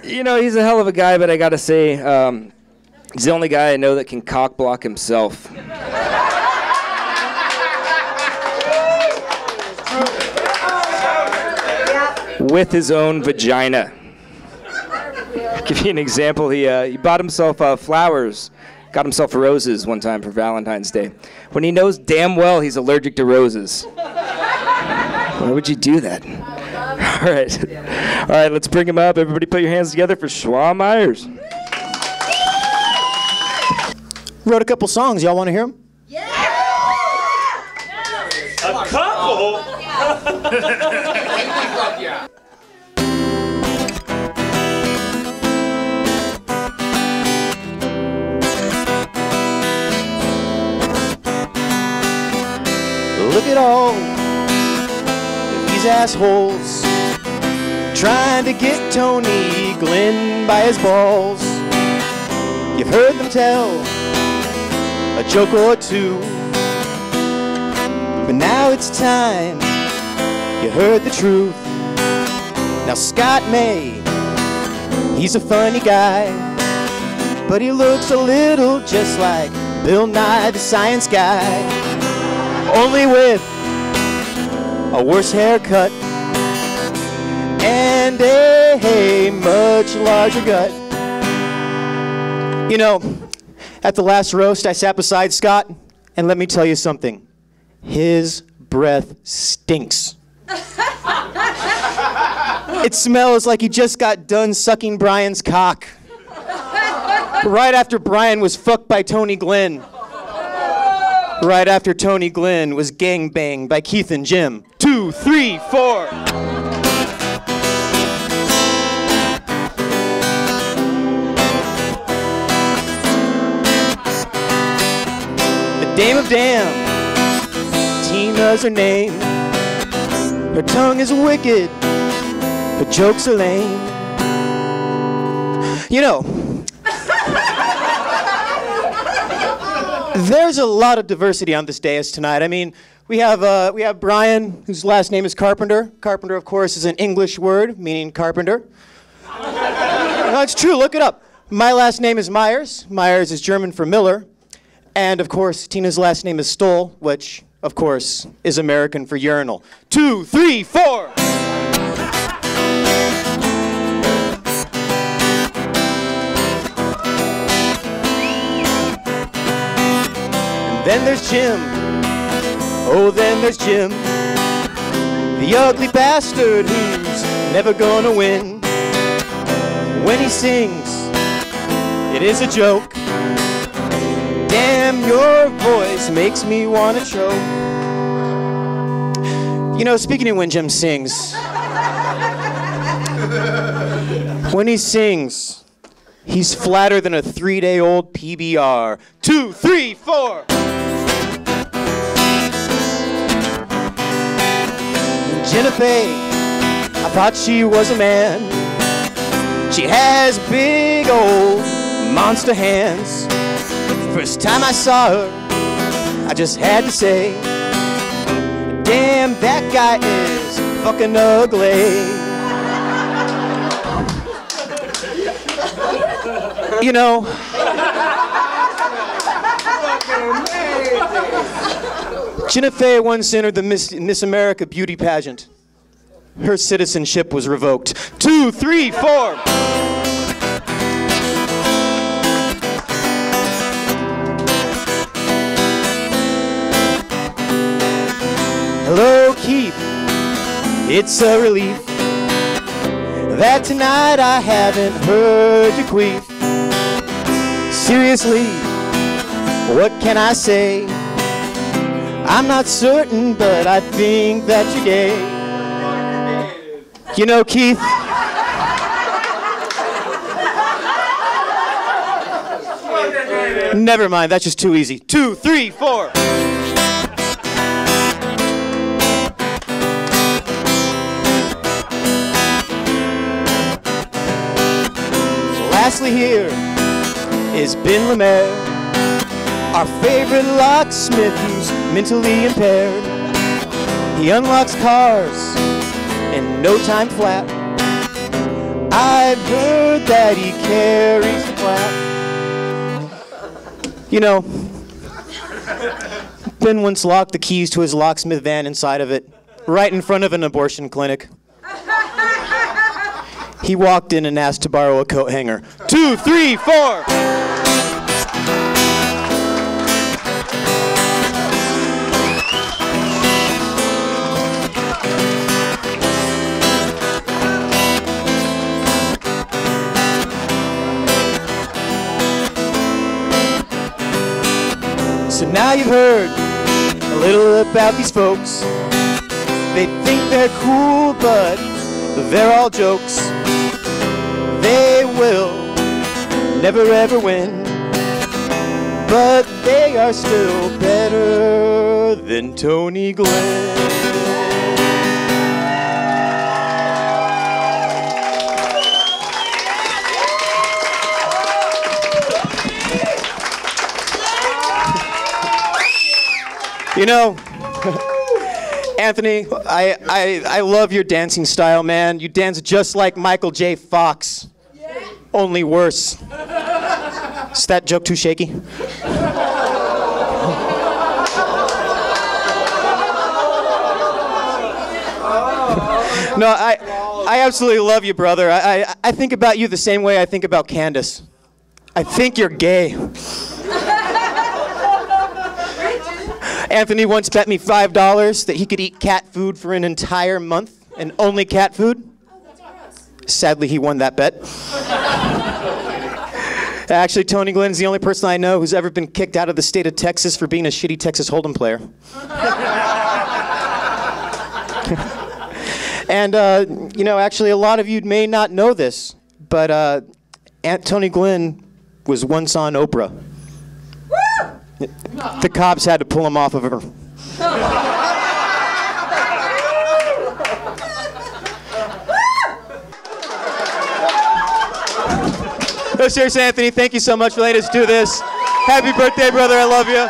You know, he's a hell of a guy, but I gotta say, he's the only guy I know that can cock block himself. With his own vagina. I'll give you an example. He bought himself flowers, got himself roses one time for Valentine's Day, when he knows damn well he's allergic to roses. Why would you do that? All right, let's bring him up. Everybody put your hands together for Shua Myres. Wrote a couple songs. Y'all want to hear them? Yeah! A couple? Look at all these assholes trying to get Tony Glynn by his balls. You've heard them tell a joke or two, but now it's time you heard the truth. Now Scott May, he's a funny guy, but he looks a little just like Bill Nye the Science Guy, only with a worse haircut and a much larger gut. You know, at the last roast, I sat beside Scott, and let me tell you something. His breath stinks. It smells like he just got done sucking Brian's cock. Right after Brian was fucked by Tony Glynn. Right after Tony Glynn was gangbanged by Keith and Jim. 2, 3, 4. Dame of Damn, Tina's her name. Her tongue is wicked, her jokes are lame. You know, there's a lot of diversity on this dais tonight. I mean, we have Brian, whose last name is Carpenter. Carpenter, of course, is an English word meaning carpenter. No, it's true, look it up. My last name is Myers. Myers is German for Miller. And, of course, Tina's last name is Stoll, which, of course, is American for urinal. 2, 3, 4! And then there's Jim. Oh, then there's Jim. The ugly bastard who's never gonna win. When he sings, it is a joke. Damn, your voice makes me want to choke. You know, speaking of when Jim sings, when he sings, he's flatter than a 3-day-old PBR. 2, 3, 4. Jennifer, I thought she was a man. She has big old monster hands. First time I saw her, I just had to say, damn, that guy is fucking ugly. You know, Jennifer once entered the Miss America beauty pageant. Her citizenship was revoked. 2, 3, 4. Hello, Keith. It's a relief that tonight I haven't heard you queef. Seriously, what can I say? I'm not certain, but I think that you're gay. You know, Keith, never mind, that's just too easy. 2, 3, 4. Lastly here is Ben Lemaire, our favorite locksmith who's mentally impaired. He unlocks cars in no time flat. I've heard word that he carries to class. You know, Ben once locked the keys to his locksmith van inside of it, right in front of an abortion clinic. He walked in and asked to borrow a coat hanger. 2, 3, 4. So now you've heard a little about these folks. They think they're cool, but they're all jokes. They will never ever win, but they are still better than Tony Glynn. You know, Anthony, I love your dancing style, man. You dance just like Michael J. Fox, only worse. Is that joke too shaky? No, I absolutely love you, brother. I think about you the same way I think about Candace. I think you're gay. Anthony once bet me $5 that he could eat cat food for an entire month, and only cat food. Sadly, he won that bet. Actually, Tony Glynn is the only person I know who's ever been kicked out of the state of Texas for being a shitty Texas Hold'em player. And, you know, actually, a lot of you may not know this, but Tony Glynn was once on Oprah. The cops had to pull him off of her. No, seriously, Anthony, thank you so much for letting us do this. Happy birthday, brother. I love you.